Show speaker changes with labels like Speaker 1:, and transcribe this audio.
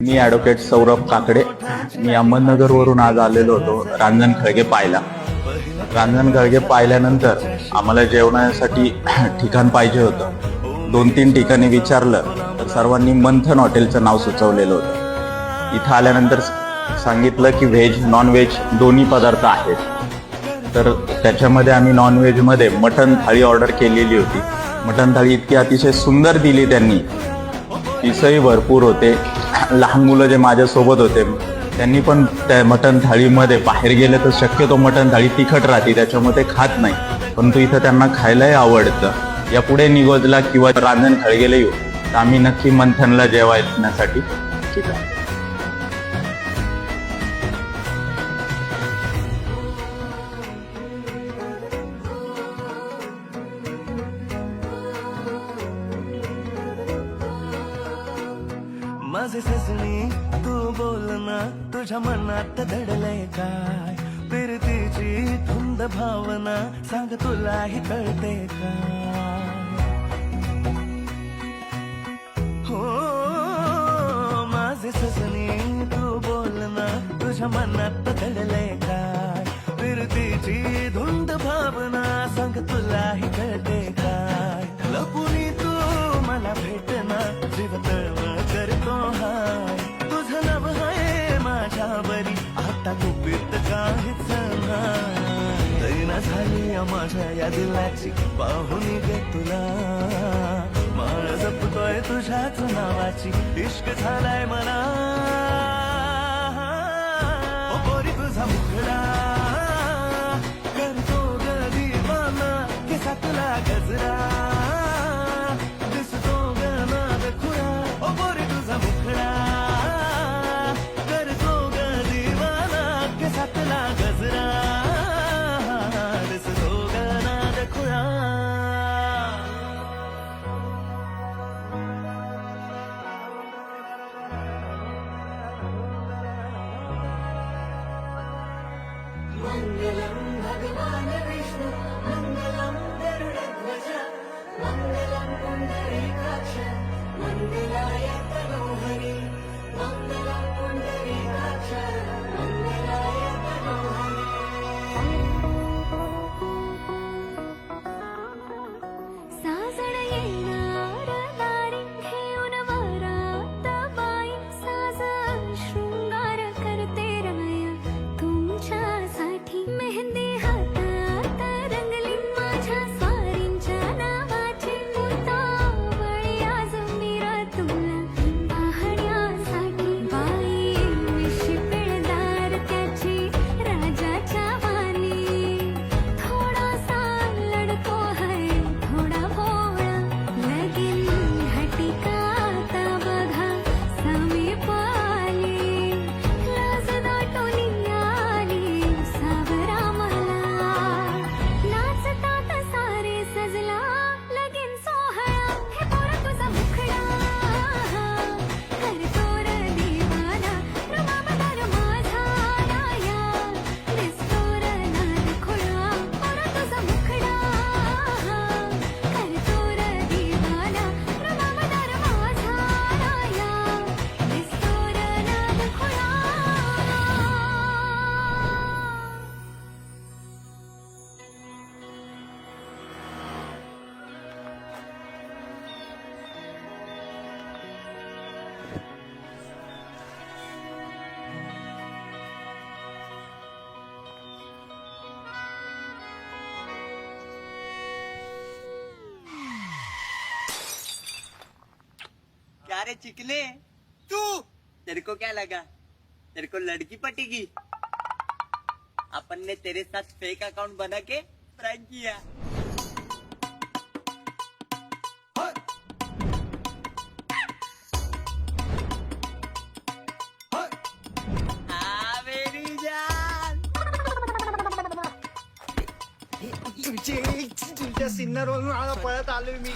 Speaker 1: मी advocate Saurabh Kakade. मी अहमदनगरवरून आज आलेलो होतो रांजण खळगे पाहायला. रांजण खळगे पाहिल्यानंतर आम्हाला जेवणासाठी ठिकाण पाहिजे होतं. 2-3 ठिकाणी विचारलं तर सर्वांनी मंथन हॉटेलचं नाव सुचवलेलं होतं. इथं आल्यानंतर सांगितलं की व्हेज नॉन व्हेज दोन्ही पदार्थ आहेत. तर त्याच्यामध्ये आम्ही नॉन व्हेजमध्ये मटण थाळी ऑर्डर केलेली होती. मटण थाळी इतकी अतिशय सुंदर दिली त्यांनी, पीसही भरपूर होते. लहान मुलं जे माझ्यासोबत होते त्यांनी पण त्या मटण थाळीमध्ये बाहेर गेले तर शक्यतो मटण थाळी तिखट राहते, त्याच्यामध्ये खात नाही, परंतु इथं त्यांना खायलाही आवडतं. यापुढे निगोजला किंवा रांजण खळगेला येऊ तर आम्ही नक्की मंथनला जेवण्यासाठी ठीक आहे.
Speaker 2: माझे सजनी तू बोल ना, तुझ्या मनात दडलंय काय? प्रीतीची धुंद भावना सांग तुलाही कळते काय? हो माझे सजनी तू बोल ना, तुझ्या मनात दडलंय काय? प्रीतीची धुंद भावना सांग तुलाही कळते काय? लपुनी तू मला भेटना, जीव तळमळ करतो हाय. तुझं नाव आहे माझ्यावरी, आता गुपित काहीच नाही. दैना झाली माझ्या या दिलाची, पाहून गे तुला माळ जपतोय तुझ्याच नावाची. इश्क झालाय मला ओ पोरी तुझा मुखडा करतो ग दिवाना, केसातला गजरा दिसतो ग नाद खुळा. ओ पोरी तुझा मुखडा करतो ग दिवाना, केसातला गजरा दिसतो ग नाद खुळा.
Speaker 3: मंगलम भगवान विष्णु मंगलम गरुडध्वज मंगलम पुंडरीकाक्ष मंगलाय तनोहरि मंगलम पुंडरीकाक्ष मंगलाय तनोहरि. साजण येणार दारी घेऊन वरात बाई, साज शृंगार करते राया तुमच्यासाठी. मेहंदी हातात रंगली माझ्या स्वारींच्या नावाची, मुतावळी आज मीरा तुला पाहण्यासाठी. बाई विशी पिळदार त्याची राजाच्या वाणी, थोडासा लडको है थोडा भोळा. लगीन घटिका आता बघा समीप आली, लाज दाटून आली सावरा मला. नाचतात सारे सजला लगीन सोहळा, हे पोरा तुझा मुखडा करतो र दिवाना. रुबाबदार माझा राया दिसतो र नाद खुळा. पोरा तुझा मुखडा करतो र दिवाना, रुबाबदार माझा राया दिसतो र नाद खुळा.
Speaker 4: क्या रे चिकले तू, तेरे को क्या लगा तेरे को लड़की पटेगी? अपन ने तेरे साथ फेक अकाउंट बना के प्रैंक किया. हाँ मेरी जान.
Speaker 5: तुमच्या सिन्नरवरून मला पळत आलोय मी.